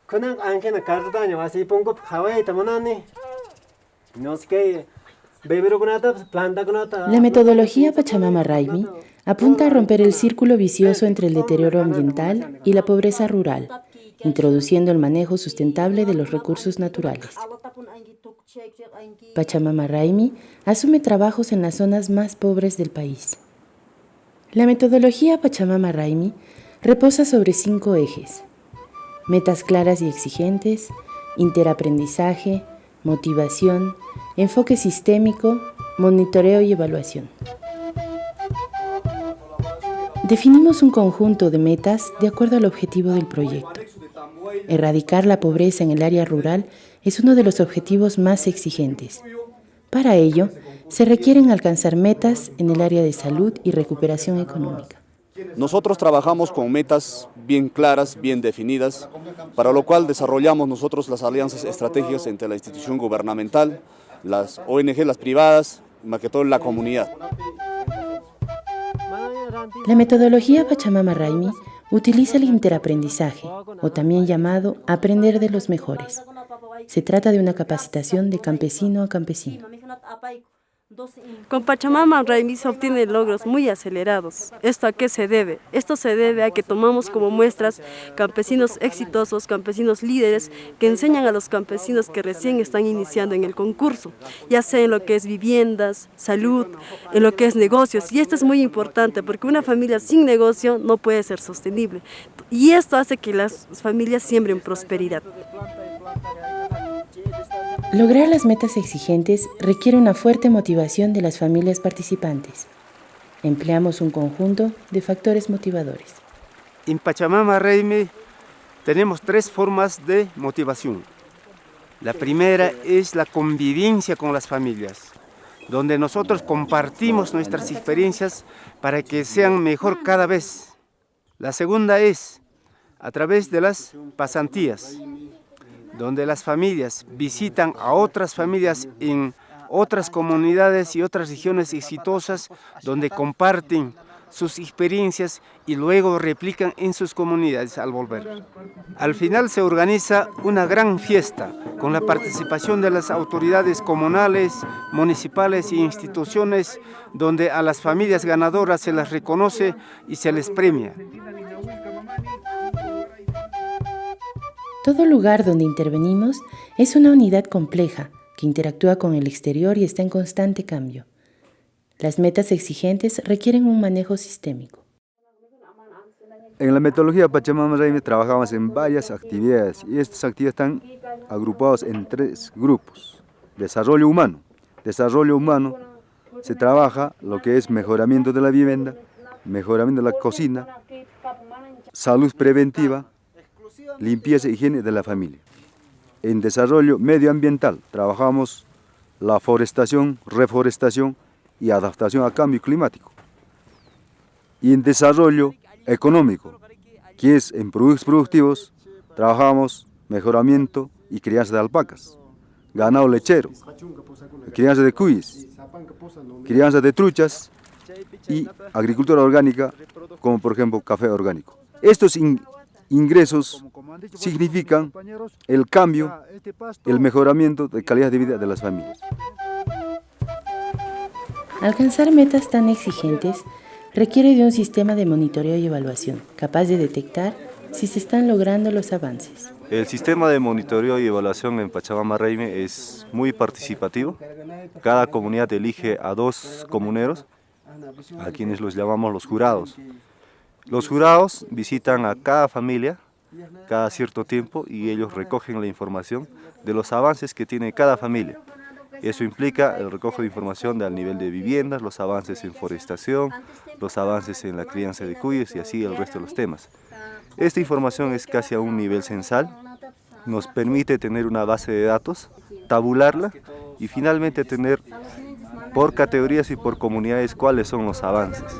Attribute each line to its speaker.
Speaker 1: 그냥 안개는 가르다녀 와서 이pongo Hawái tamonani. No sé qué.
Speaker 2: La metodología Pachamama Raimi apunta a romper el círculo vicioso entre el deterioro ambiental y la pobreza rural, introduciendo el manejo sustentable de los recursos naturales. Pachamama Raimi asume trabajos en las zonas más pobres del país. La metodología Pachamama Raimi reposa sobre 5 ejes: metas claras y exigentes, interaprendizaje, motivación, enfoque sistémico, monitoreo y evaluación. Definimos un conjunto de metas de acuerdo al objetivo del proyecto. Erradicar la pobreza en el área rural es uno de los objetivos más exigentes. Para ello, se requieren alcanzar metas en el área de salud y recuperación económica.
Speaker 3: Nosotros trabajamos con metas bien claras, bien definidas, para lo cual desarrollamos nosotros las alianzas estratégicas entre la institución gubernamental, las ONG, las privadas, más que todo la comunidad.
Speaker 2: La metodología Pachamama Raimi utiliza el interaprendizaje, o también llamado aprender de los mejores. Se trata de una capacitación de campesino a campesino.
Speaker 4: Con Pachamama Raimi se obtienen logros muy acelerados. ¿Esto a qué se debe? Esto se debe a que tomamos como muestras campesinos exitosos, campesinos líderes, que enseñan a los campesinos que recién están iniciando en el concurso, ya sea en lo que es viviendas, salud, en lo que es negocios. Y esto es muy importante porque una familia sin negocio no puede ser sostenible. Y esto hace que las familias siembren prosperidad.
Speaker 2: Lograr las metas exigentes requiere una fuerte motivación de las familias participantes. Empleamos un conjunto de factores motivadores.
Speaker 5: En Pachamama Raimi tenemos 3 formas de motivación. La primera es la convivencia con las familias, donde nosotros compartimos nuestras experiencias para que sean mejor cada vez. La segunda es a través de las pasantías, donde las familias visitan a otras familias en otras comunidades y otras regiones exitosas, donde comparten sus experiencias y luego replican en sus comunidades al volver. Al final se organiza una gran fiesta con la participación de las autoridades comunales, municipales e instituciones, donde a las familias ganadoras se las reconoce y se les premia.
Speaker 2: Todo lugar donde intervenimos es una unidad compleja que interactúa con el exterior y está en constante cambio. Las metas exigentes requieren un manejo sistémico.
Speaker 6: En la metodología Pachamama Raimi trabajamos en varias actividades y estas actividades están agrupadas en 3 grupos. Desarrollo humano. Desarrollo humano se trabaja lo que es mejoramiento de la vivienda, mejoramiento de la cocina, salud preventiva, limpieza e higiene de la familia. En desarrollo medioambiental trabajamos la forestación, reforestación y adaptación al cambio climático. Y en desarrollo económico, que es en productos productivos, trabajamos mejoramiento y crianza de alpacas, ganado lechero, crianza de cuyes, crianza de truchas y agricultura orgánica, como por ejemplo café orgánico. Estos ingresos significan el cambio, el mejoramiento de calidad de vida de las familias.
Speaker 2: Alcanzar metas tan exigentes requiere de un sistema de monitoreo y evaluación capaz de detectar si se están logrando los avances.
Speaker 7: El sistema de monitoreo y evaluación en Pachamama Raimi es muy participativo. Cada comunidad elige a 2 comuneros, a quienes los llamamos los jurados. Los jurados visitan a cada familia cada cierto tiempo y ellos recogen la información de los avances que tiene cada familia. Eso implica el recojo de información del nivel de viviendas, los avances en forestación, los avances en la crianza de cuyes y así el resto de los temas. Esta información es casi a un nivel censal, nos permite tener una base de datos, tabularla y finalmente tener por categorías y por comunidades cuáles son los avances.